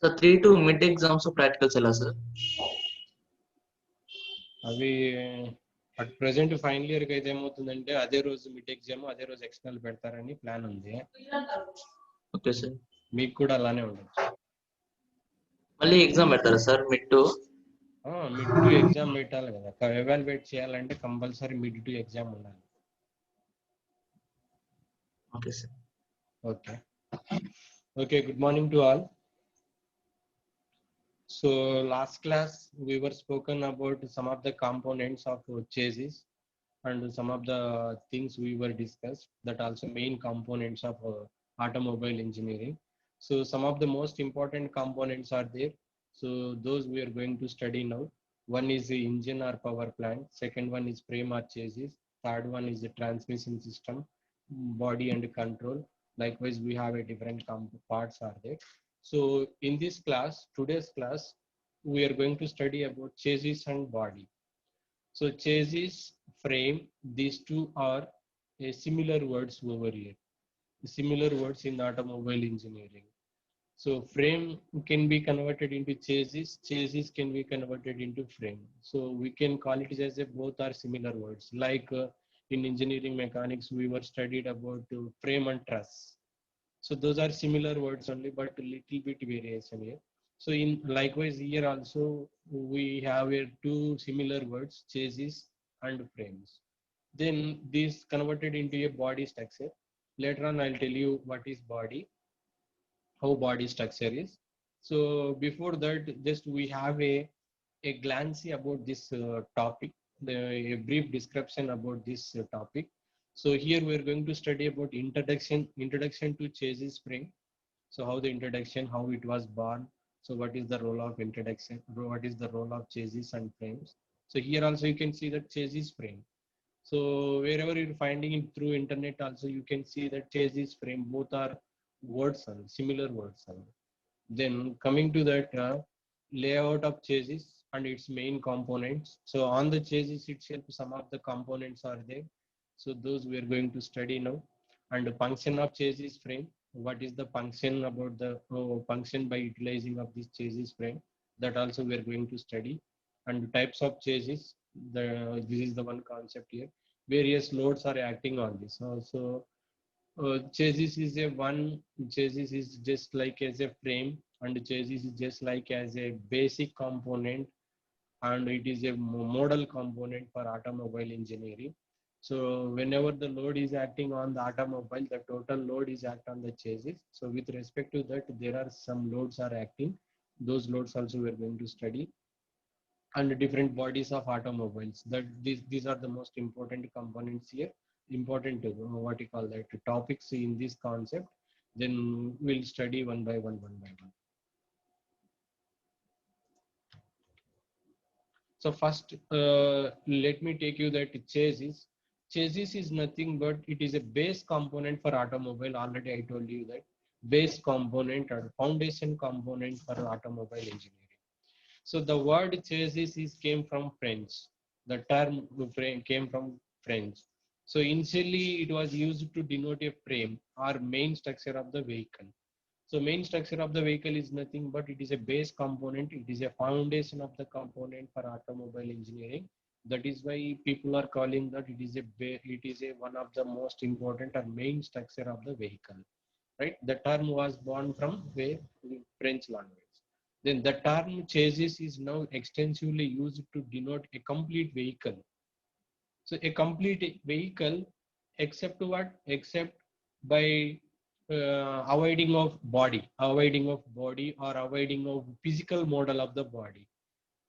Sir 3 to mid exams practicals ఎలా sir? అవి at present final year కి అయితే ఏమవుతుందంటే అదే రోజు మిడ్ ఎగ్జామ్ అదే రోజు ఎక్స్టర్నల్ పెడతారని ప్లాన్ ఉంది. Okay sir. మీకు కూడా అలానే ఉండొచ్చు. మళ్ళీ ఎగ్జామ్ పెడతారా sir mid to? Mid to exam పెట్టాలి కదా, ఎవాల్యుయేట్ చేయాలంటే కంపల్సరీ మిడ్ టు ఎగ్జామ్ ఉండాలి. Okay sir. Okay, good morning to all. So last class we were spoken about some of the components of chassis and some of the things we were discussed, that also main components of automobile engineering. So some of the most important components are there. So those we are going to study now. One is the engine or power plant. Second one is frame or chassis. Third one is the transmission system, body and control. Likewise, we have a different parts are there. So in this class, today's class, we are going to study about chassis and body. So chassis, frame, these two are a similar words over here. Similar words in automobile engineering. So frame can be converted into chassis, chassis can be converted into frame. So we can call it as a both are similar words. Like in engineering mechanics, we were studied about frame and truss. So those are similar words only, but a little bit variation here. So in likewise here also we have here two similar words, chassis and frames. Then this converted into a body structure. Later on I'll tell you what is body, how body structure is. So before that, just we have a glance about this topic, a brief description about this topic. So here we are going to study about introduction to chassis frame. So how the introduction, how it was born. So what is the role of introduction, what is the role of chassis and frames. So here also you can see that chassis frame. So wherever you're finding it through internet also, you can see that chassis frame, both are words, similar words. Then coming to that layout of chassis and its main components. So on the chassis itself, some of the components are there. So those we are going to study now. And the function of chassis frame, what is the function about the function by utilizing of this chassis frame, that also we are going to study. And the types of chassis, this is the one concept here. Various loads are acting on this. So chassis is a one, chassis is just like as a frame, and chassis is just like as a basic component, and it is a model component for automobile engineering. So whenever the load is acting on the automobile, the total load is act on the chassis. So with respect to that, there are some loads are acting. Those loads also we are going to study. And different bodies of automobiles, that these are the most important components here, important what you call that topics in this concept. Then we'll study one by one. So first let me take you that chassis is nothing but it is a base component for automobile. Already I told you that base component or foundation component for automobile engineering. So the word chassis is came from French. The term came from French. So initially it was used to denote a frame or main structure of the vehicle. So main structure of the vehicle is nothing but it is a base component. It is a foundation of the component for automobile engineering. That is why people are calling that it is a one of the most important or main structure of the vehicle. Right? The term was born from where? French language. Then the term chassis is now extensively used to denote a complete vehicle. So a complete vehicle, except what? Except by avoiding of body or avoiding of physical model of the body.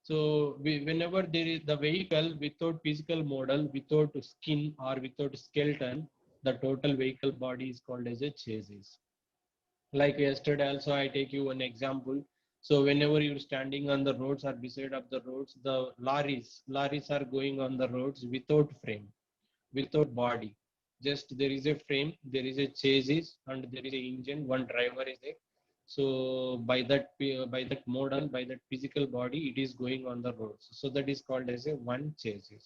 So whenever there is the vehicle without physical model, without skin or without skeleton, the total vehicle body is called as a chassis. Like yesterday also I take you an example. So whenever you're standing on the roads or beside of the roads, the lorries are going on the roads without frame, without body. Just there is a frame, there is a chassis, and there is a engine, one driver is there. So by that model, by that physical body, it is going on the roads. So that is called as a one chassis,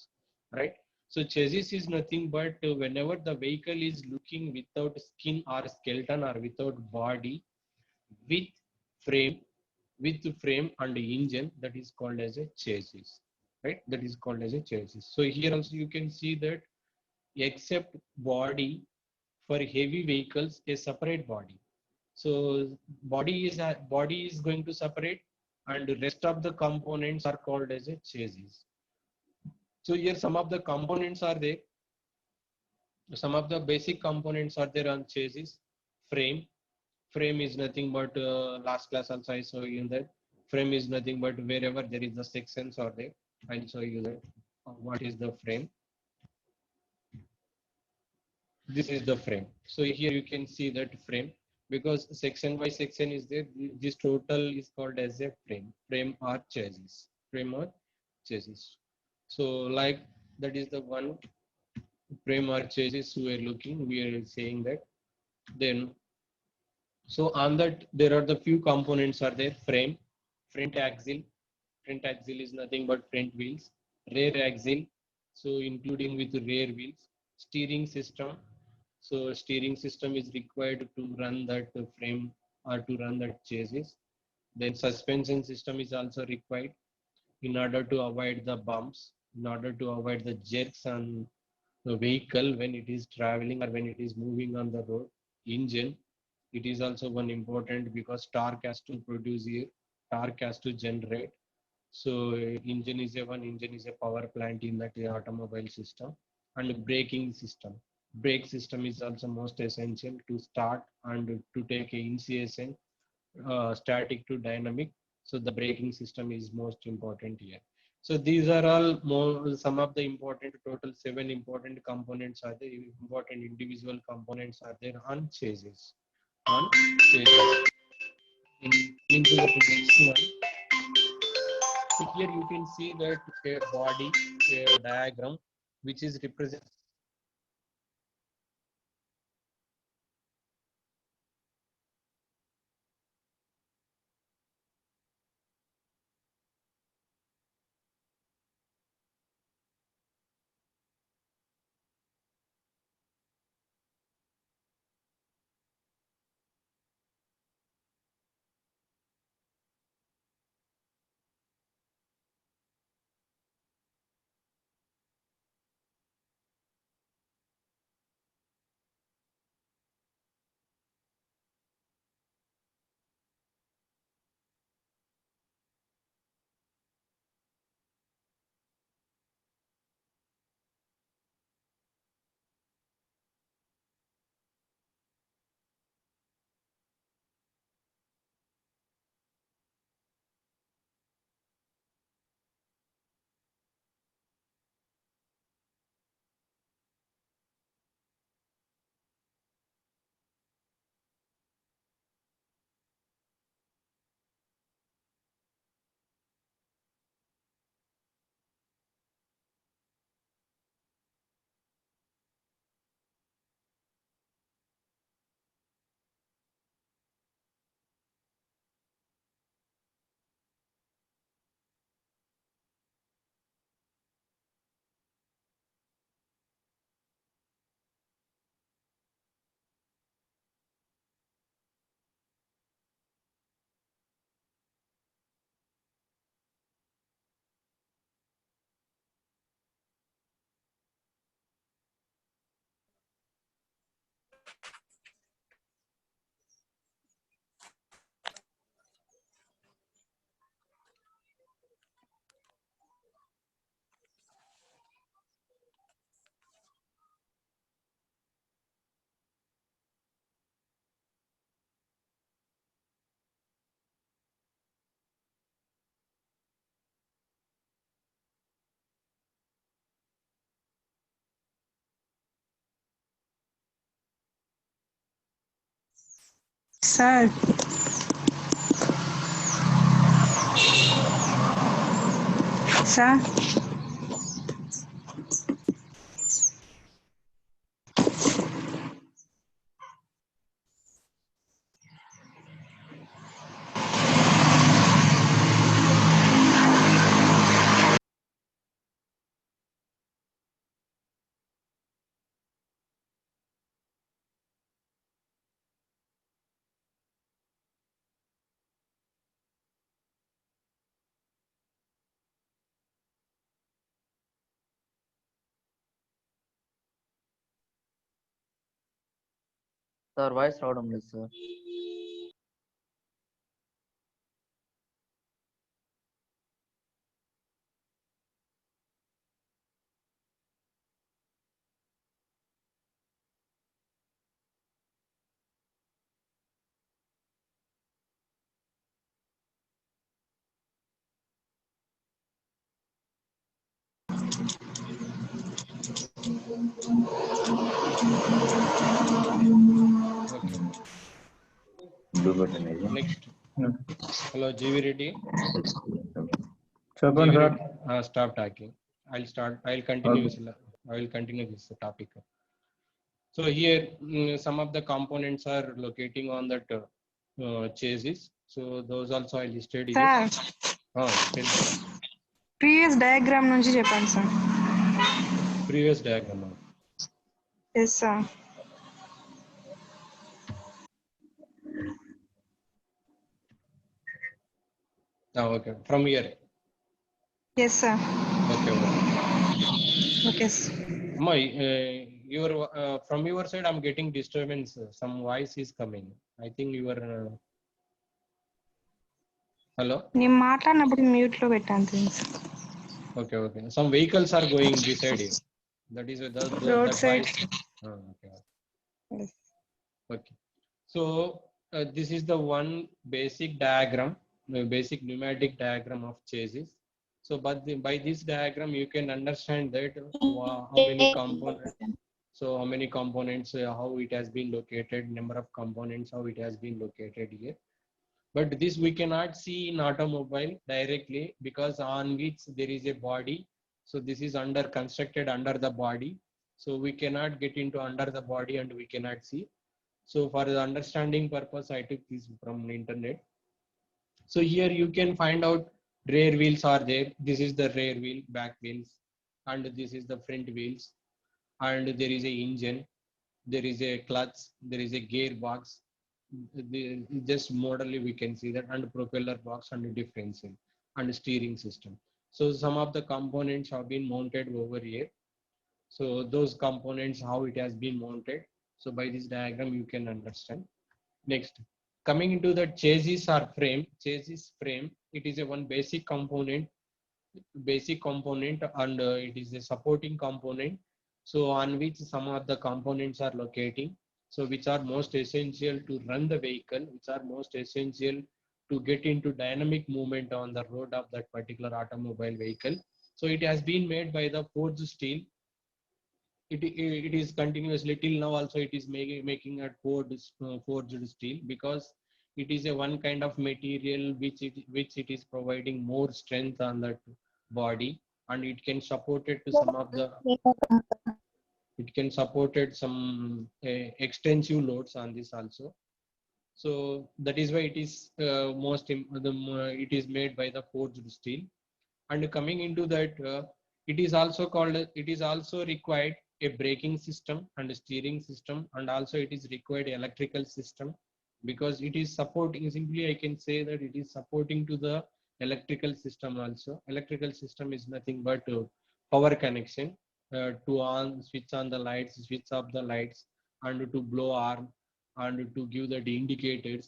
right? So chassis is nothing but whenever the vehicle is looking without skin or skeleton or without body, with frame, with frame and engine, that is called as a chassis, right? That is called as a chassis. So here also you can see that except body, for heavy vehicles a separate body. So body is going to separate, and the rest of the components are called as a chassis. So here some of the components are there. Some of the basic components are there on chassis. Frame. Frame is nothing but last class also I saw you that frame is nothing but wherever there is the sections are there. I'll show you that what is the frame. This is the frame. So here you can see that frame, because section by section is there. This total is called as a frame. Frame or chassis. Frame or chassis. So like that is the one frame or chassis we are looking. We are saying that. Then so on that there are the few components are there. Frame, front axle. Front axle is nothing but front wheels. Rear axle, so including with rear wheels. Steering system, so steering system is required to run that frame or to run that chassis. Then suspension system is also required in order to avoid the bumps, in order to avoid the jerks on the vehicle when it is traveling or when it is moving on the road. Engine, it is also one important, because torque has to produce here, torque has to generate. So engine is a one, engine is a power plant in that automobile system. And braking system. Brake system is also most essential to start and to take a initiation, static to dynamic. So the braking system is most important here. So these are all more, some of the important, total 7 important components are there, important individual components are there on chassis. On chassis. Into the next one. So here you can see that a body, a diagram, which is represent. Sir, sir, sir voice రావడం లేదు sir. Okay. Blue button is it? Next. Hello, GV Reddy. చెప్పండి GV sir. Reddy, stop talking. I'll continue. I will continue this topic. So here, some of the components are locating on that chassis. So those also I listed here. Sir Tell me. Previous diagram నుంచి చెప్పండి sir. Previous diagram. Yes sir. Okay. From here. Yes sir. Okay. Okay. Your from your side, I'm getting disturbance. Some voice is coming. I think you are. Hello. నేను మాట్లాడినప్పుడు mute లో పెట్టాను things. Okay. Some vehicles are going beside you. That is Road that side. voice. Okay. Yes. Okay. So this is the one basic diagram, basic pneumatic diagram of chassis. So, but by this diagram, you can understand that how many components. So, how many components, how it has been located, number of components, how it has been located here. But this we cannot see in automobile directly because on which there is a body. So this is constructed under the body. So we cannot get into under the body and we cannot see. So for the understanding purpose, I took this from the internet. So here you can find out rear wheels are there. This is the rear wheel, back wheels, and this is the front wheels. And there is a engine, there is a clutch, there is a gearbox. Just moderately we can see that, and propeller box and differential and steering system. So some of the components have been mounted over here. So those components, how it has been mounted. So by this diagram you can understand. Next, coming into the chassis or frame. Chassis frame, it is a one basic component, and it is a supporting component. So on which some of the components are locating. So which are most essential to run the vehicle, which are most essential to get into dynamic movement on the road of that particular automobile vehicle. So it has been made by the forged steel. It is continuously till now also it is making a forged steel, because it is a one kind of material which it is providing more strength on that body, and it can support it to some of the some extensive loads on this also. So that is why it is it is made by the forged steel. And coming into that, it is also required a braking system and a steering system, and also it is required electrical system, because it is supporting, simply I can say that it is supporting to the electrical system also. Electrical system is nothing but power connection, to switch on the lights, switch off the lights, and to blow arm, and to give the indicators,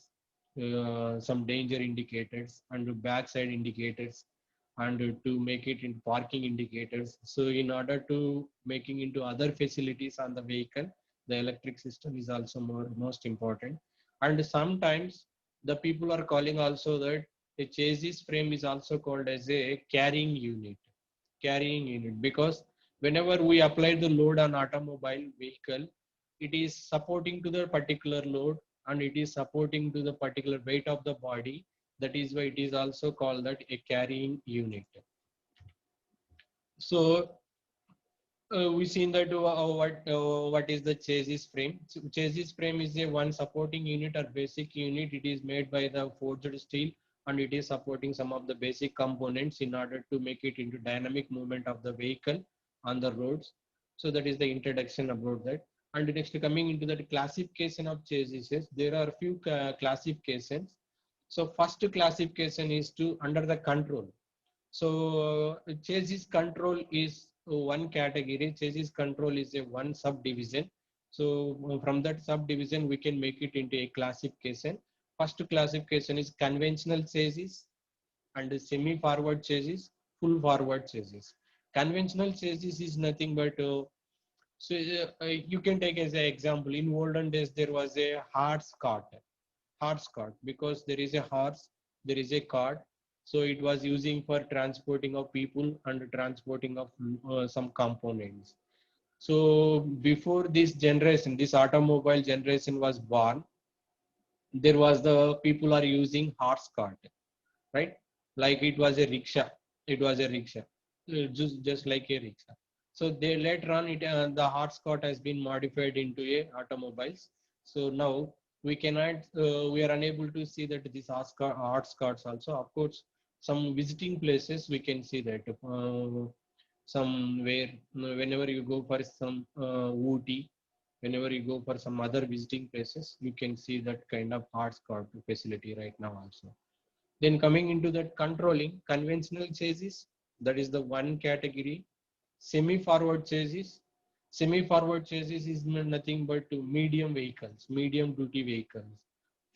some danger indicators, and backside indicators, and to make it in parking indicators. So in order to making into other facilities on the vehicle, the electric system is also most important. And sometimes the people are calling also that a chassis frame is also called as a carrying unit, because whenever we apply the load on automobile vehicle, it is supporting to the particular load, and it is supporting to the particular weight of the body. That is why it is also called that a carrying unit. So we seen that what is the chassis frame. So chassis frame is a one supporting unit or basic unit. It is made by the forged steel, and it is supporting some of the basic components in order to make it into dynamic movement of the vehicle on the roads. So that is the introduction about that. And next, coming into the classification of chassis, there are a few classifications. So first classification is to under the control. So chassis control is one category. Chassis control is a one subdivision So from that subdivision, we can make it into a classification. First classification is conventional chassis and semi-forward chassis, full forward chassis. Conventional chassis is nothing but you can take as an example. In olden days, there was a horse cart, because there is a horse, there is a cart, so it was using for transporting of people and transporting of some components. So before this generation, this automobile generation was born, there was the people are using horse cart, right? Like it was a rickshaw. It was a rickshaw, just like a rickshaw. So they later on, the horse cart has been modified into a automobiles. So now we cannot, we are unable to see that these horse carts also. Of course, some visiting places we can see that somewhere, whenever you go for some Ooty, whenever you go for some other visiting places, you can see that kind of horse cart facility right now also. Then coming into that controlling, conventional chassis, that is the one category. Semi-forward chassis. Semi-forward chassis is nothing but medium vehicles, medium duty vehicles.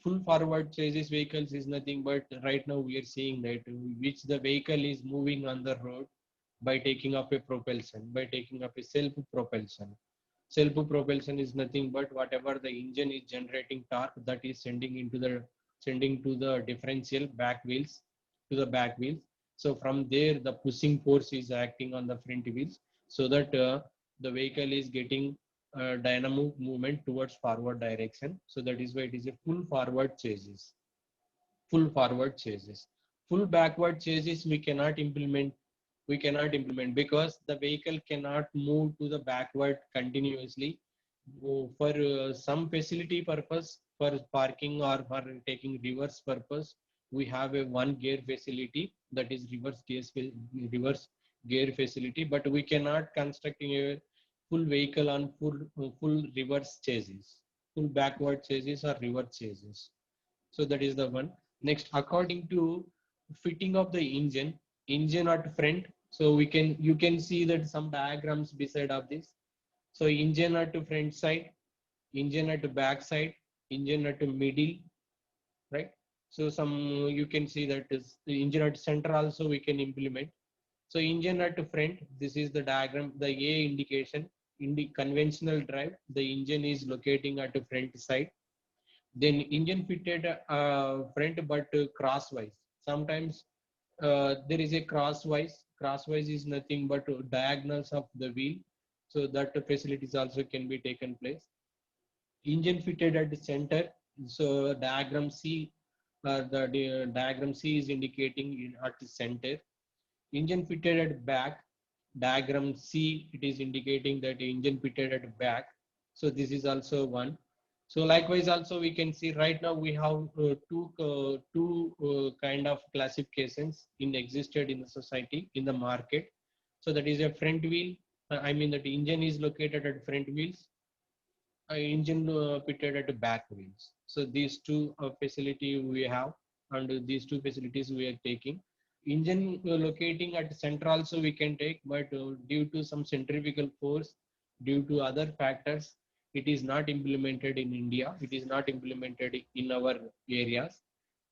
Full forward chassis vehicles is nothing but right now we are seeing that which the vehicle is moving on the road by taking up a propulsion, by taking up a self-propulsion. Self-propulsion is nothing but whatever the engine is generating torque, that is sending to the differential back wheels, to the back wheels. So from there the pushing force is acting on the front wheels, so that the vehicle is getting dynamic movement towards forward direction. So that is why it is a full forward chassis. Full forward chassis. Full backward chassis we cannot implement because the vehicle cannot move to the backward continuously. For some facility purpose, for parking or for taking reverse purpose, we have a one gear facility, that is reverse gear facility, but we cannot construct a full vehicle on full reverse chassis, full backward chassis or reverse chassis. So that is the one. Next, according to fitting of the engine at front. So you can see that some diagrams beside of this. So engine at front side, engine at back side, engine at middle, right? So some you can see that is the engine at center also we can implement. So engine at front, this is the diagram, the A indication. In the conventional drive, the engine is locating at the front side. Then engine fitted front but crosswise. Sometimes there is a crosswise. Crosswise is nothing but diagonals of the wheel. So that facilities also can be taken place. Engine fitted at the center. So diagram C, the diagram C is indicating at the center. Engine fitted at back. Diagram C, it is indicating that engine fitted at back. So this is also one. So likewise also we can see right now we have two kind of classifications in existed in the society, in the market. So that is a front wheel. I mean that engine is located at front wheels, engine fitted at back wheels. So these two facility we have, and these two facilities we are taking. Engine locating at center also we can take, but due to some centrifugal force, due to other factors, it is not implemented in India. It is not implemented in our areas.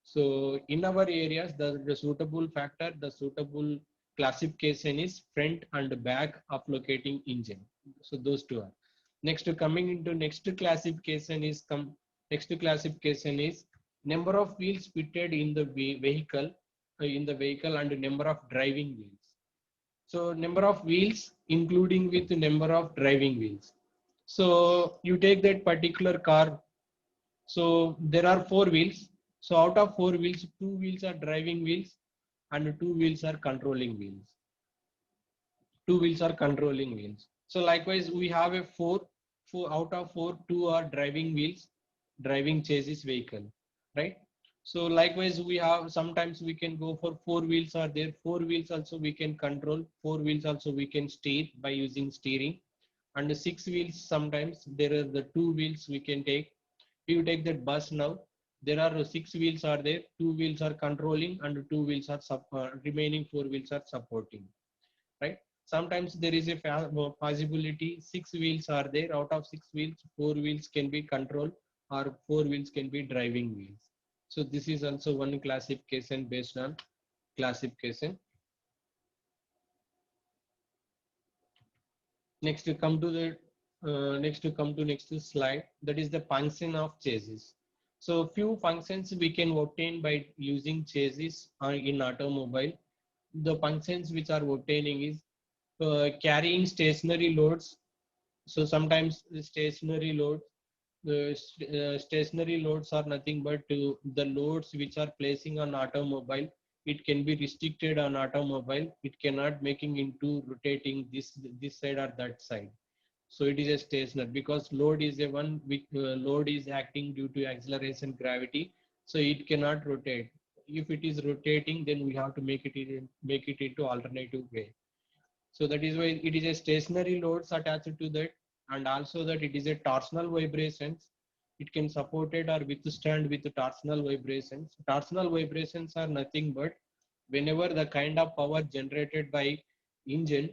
So in our areas, the suitable factor, the suitable classification is front and back of locating engine. So those two are. Next, coming into next classification is number of wheels fitted in the vehicle, and number of driving wheels. So number of wheels including with the number of driving wheels. So you take that particular car. So there are four wheels. So out of four wheels, two wheels are driving wheels and two wheels are controlling wheels. Two wheels are controlling wheels. So likewise, we have a four out of four, two are driving wheels, driving chassis vehicle, right? So likewise, we have sometimes we can go for four wheels are there. Four wheels also we can control. Four wheels also we can steer by using steering. And the six wheels sometimes there are the two wheels we can take. You take that bus now. There are six wheels are there. Two wheels are controlling and two wheels are remaining four wheels are supporting, right? Sometimes there is a possibility 6 wheels are there. Out of 6 wheels, 4 wheels can be control or 4 wheels can be driving wheels. So this is also one classification based on classification. Next to come to the next slide, that is the function of chassis. So few functions we can obtain by using chassis in automobile. The functions which are obtaining is carrying stationary loads. So sometimes the stationary loads are nothing but the loads which are placing on automobile. It can be restricted on automobile. It cannot making into rotating this side or that side. So it is a stationer because load is a one which load is acting due to acceleration gravity. So it cannot rotate. If it is rotating, then we have to make it into alternative way. So that is why it is a stationary loads attached to that, and also that it is a torsional vibrations. It can support it or withstand with the torsional vibrations. Torsional vibrations are nothing but whenever the kind of power generated by engine,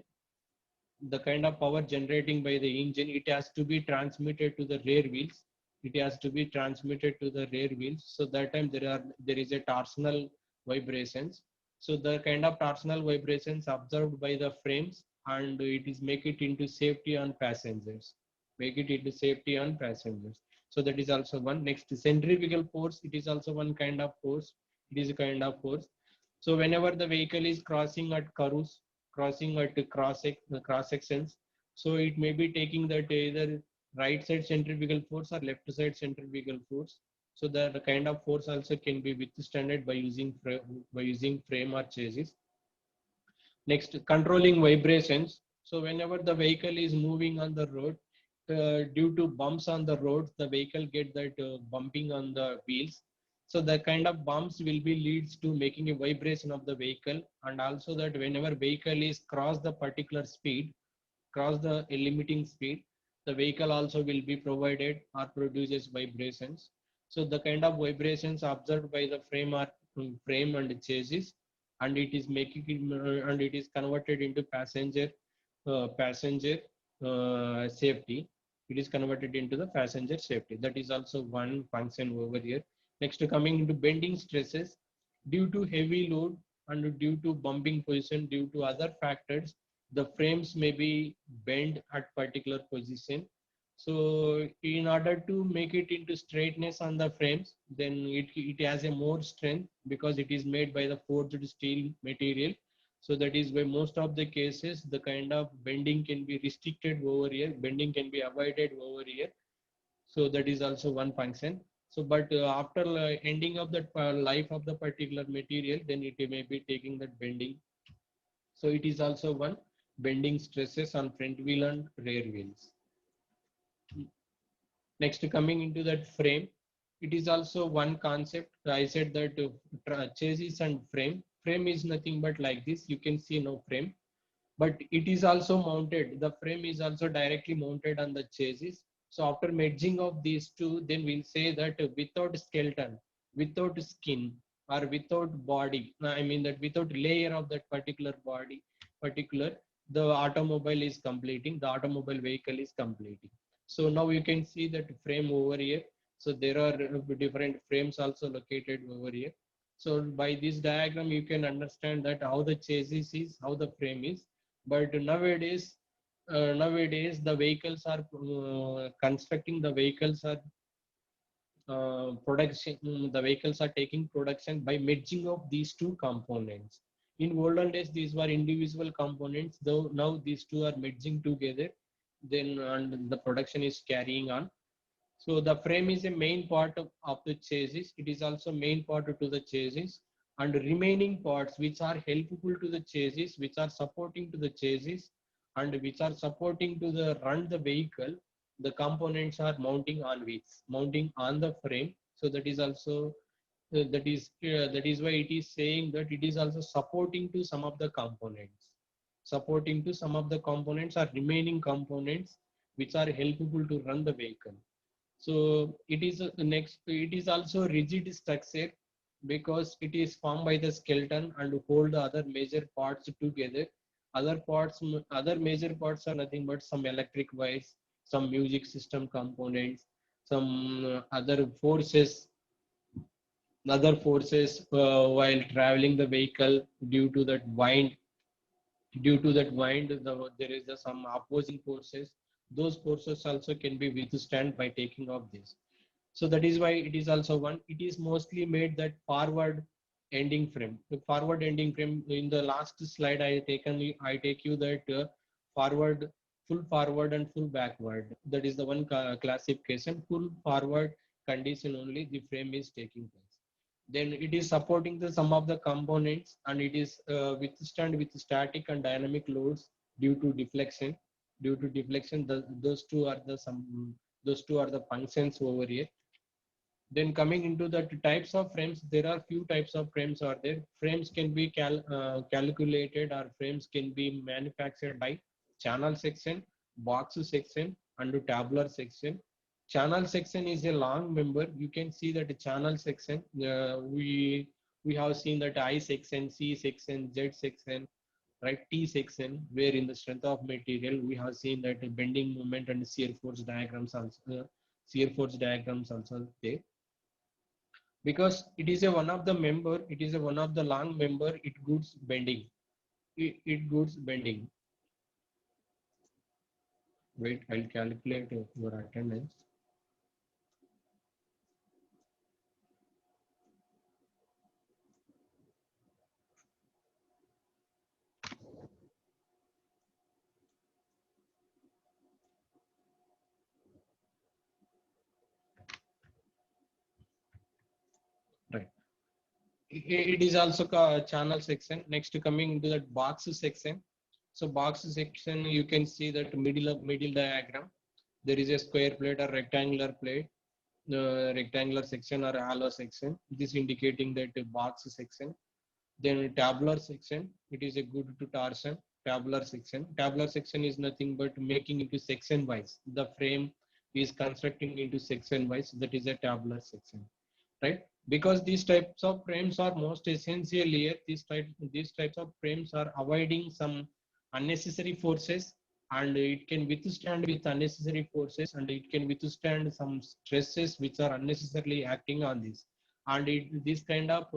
the kind of power generating by the engine, it has to be transmitted to the rear wheels. It has to be transmitted to the rear wheels. So that time there is a torsional vibrations. So the kind of torsional vibrations observed by the frames, and it is make it into safety on passengers. Make it into safety on passengers. So that is also one. Next, centrifugal force. It is also one kind of force. It is a kind of force. So whenever the vehicle is crossing at curves, crossing at cross sections, so it may be taking that either right side centrifugal force or left side centrifugal force. So the kind of force also can be withstood by using frame or chassis. Next, controlling vibrations. So whenever the vehicle is moving on the road, due to bumps on the road, the vehicle get that bumping on the wheels. So the kind of bumps will be leads to making a vibration of the vehicle, and also that whenever vehicle is cross the particular speed, cross the limiting speed, the vehicle also will be provided or produces vibrations. So the kind of vibrations observed by the frame are frame and chassis, and it is making it, and it is converted into passenger safety. It is converted into the passenger safety. That is also one function over here. Next, coming into bending stresses due to heavy load and due to bumping position, due to other factors, the frames may be bent at particular position. So in order to make it into straightness on the frames, then it has a more strength because it is made by the forged steel material. So that is why most of the cases, the kind of bending can be restricted over here, bending can be avoided over here. So that is also one function. So but after ending of the life of the particular material, then it may be taking that bending. So it is also one bending stresses on front wheel and rear wheels. Next, coming into that frame, it is also one concept. I said that chassis and frame. Frame is nothing but like this. You can see no frame, but it is also mounted. The frame is also directly mounted on the chassis. So after merging of these two, then we'll say that without skeleton, without skin, or without body, I mean that without layer of that particular body, the automobile is completing, the automobile vehicle is completing. So now you can see that frame over here. So there are different frames also located over here. So by this diagram, you can understand that how the chassis is, how the frame is. But nowadays the vehicles are constructing, the vehicles are production, the vehicles are taking production by merging of these two components. In olden days, these were individual components, though now these two are merging together, then and the production is carrying on. So the frame is a main part of the chassis. It is also main part to the chassis, and remaining parts which are helpful to the chassis, which are supporting to the chassis, and which are supporting to the run the vehicle, the components are mounting on wheels, mounting on the frame. So that is also that is why it is saying that it is also supporting to some of the components, supporting to some of the components are remaining components which are helpful to run the vehicle. So it is next. It is also rigid structure because it is formed by the skeleton and hold the other major parts together. Other major parts are nothing but some electric wires, some music system components, some other forces while traveling the vehicle due to that wind. There is some opposing forces. Those forces also can be withstand by taking off this. So that is why it is also one. It is mostly made that forward ending frame. The forward ending frame in the last slide I take you that forward, full forward and full backward. That is the one classification. Full forward condition only the frame is taking place. Then it is supporting the some of the components, and it is withstand with static and dynamic loads due to deflection. Those two are the functions over here. Then coming into the types of frames, there are few types of frames are there. Frames can be calculated, or frames can be manufactured by channel section, box section, and tabular section. Channel section is a long member. You can see that the channel section, we have seen that I section, C section, Z section, right? T section, where in the strength of material we have seen that bending moment and shear force diagrams also there. Because it is a one of the member, it is a one of the long member, it goods bending. It goods bending. Wait, I'll calculate your attendance. Right. It is also a channel section. Next, coming into that box section. So box section, you can see that middle diagram. There is a square plate or rectangular plate, rectangular section or hollow section. This indicating that box section. Then tabular section, it is a good to torsion. Tabular section. Tabular section is nothing but making into section wise. The frame is constructing into section wise. That is a tabular section, right? Because these types of frames are most essential here. These types of frames are avoiding some unnecessary forces, and it can withstand with unnecessary forces, and it can withstand some stresses which are unnecessarily acting on this. And this kind of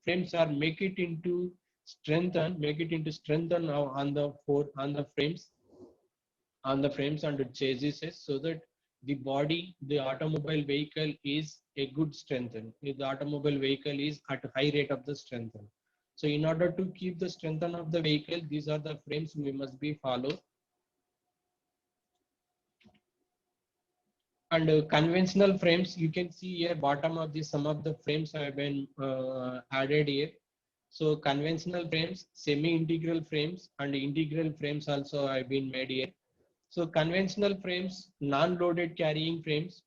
frames are make it into strengthen on the frames and the chassis, so that the automobile vehicle is a good strengthen. The automobile vehicle is at a high rate of the strengthen. So in order to keep the strengthen of the vehicle, these are the frames we must be follow. And conventional frames, you can see here bottom of this, some of the frames have been added here. So conventional frames, semi-integral frames, and integral frames also have been made here. So conventional frames, non-loaded carrying frames.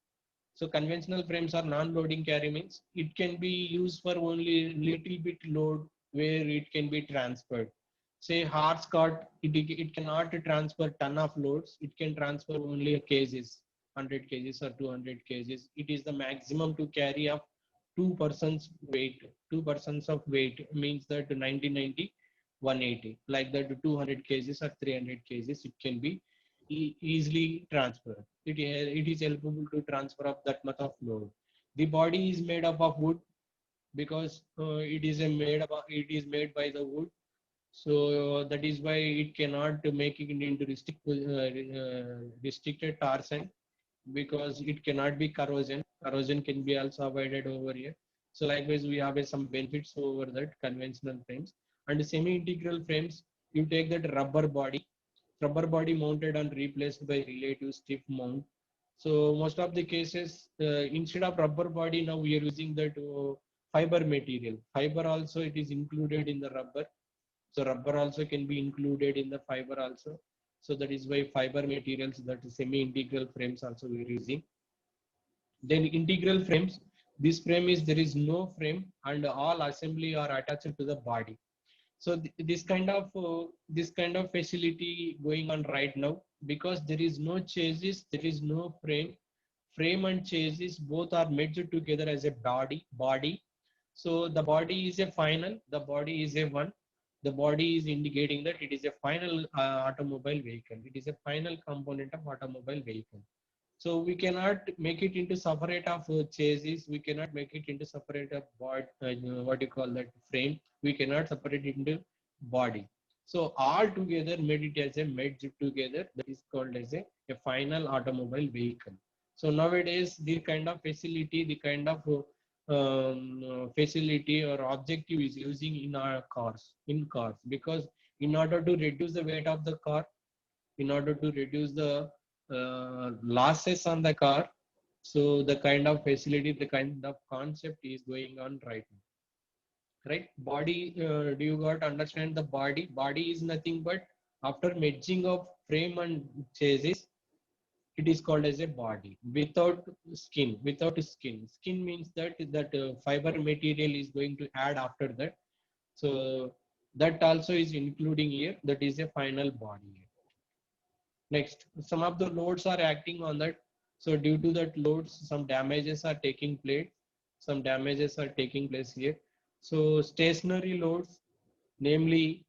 So conventional frames are non-loading carry means it can be used for only little bit load where it can be transferred. Say horse cart, it cannot transfer ton of loads. It can transfer only a kgs, 100 kgs or 200 kgs. It is the maximum to carry up 2 persons weight. 2 persons of weight means that 90, 180. Like that 200 kgs or 300 kgs, it can be easily transferred. It is helpful to transfer of that much of load. The body is made up of wood, because it is made by the wood. So that is why it cannot make it into restricted torsion, because it cannot be corrosion. Corrosion can be also avoided over here. So likewise, we have some benefits over that conventional frames. And semi-integral frames, you take that rubber body mounted and replaced by relative stiff mount. So most of the cases, instead of rubber body, now we are using that fiber material. Fiber also, it is included in the rubber. So rubber also can be included in the fiber also. So that is why fiber materials, that is semi-integral frames also we are using. Then integral frames, this frame is, there is no frame and all assembly are attached to the body. So this kind of facility going on right now, because there is no chassis, there is no frame and chassis both are merged together as a body. So the body is a final, the body is a one. The body is indicating that it is a final automobile vehicle. It is a final component of automobile vehicle. So we cannot make it into separate of chassis. We cannot make it into separate of what you call that frame. We cannot separate it into body. So all together made it as a merged together. That is called as a final automobile vehicle. So nowadays, the kind of facility, the kind of facility or objective is using in our cars, because in order to reduce the weight of the car, in order to reduce the losses on the car, so the kind of facility, the kind of concept is going on right now. Right? Body, do you got to understand the body? Body is nothing but after merging of frame and chassis, it is called as a body without skin. Skin means that fiber material is going to add after that. So that also is including here. That is a final body. Next, some of the loads are acting on that. So due to that loads, some damages are taking place. Some damages are taking place here. So stationary loads, namely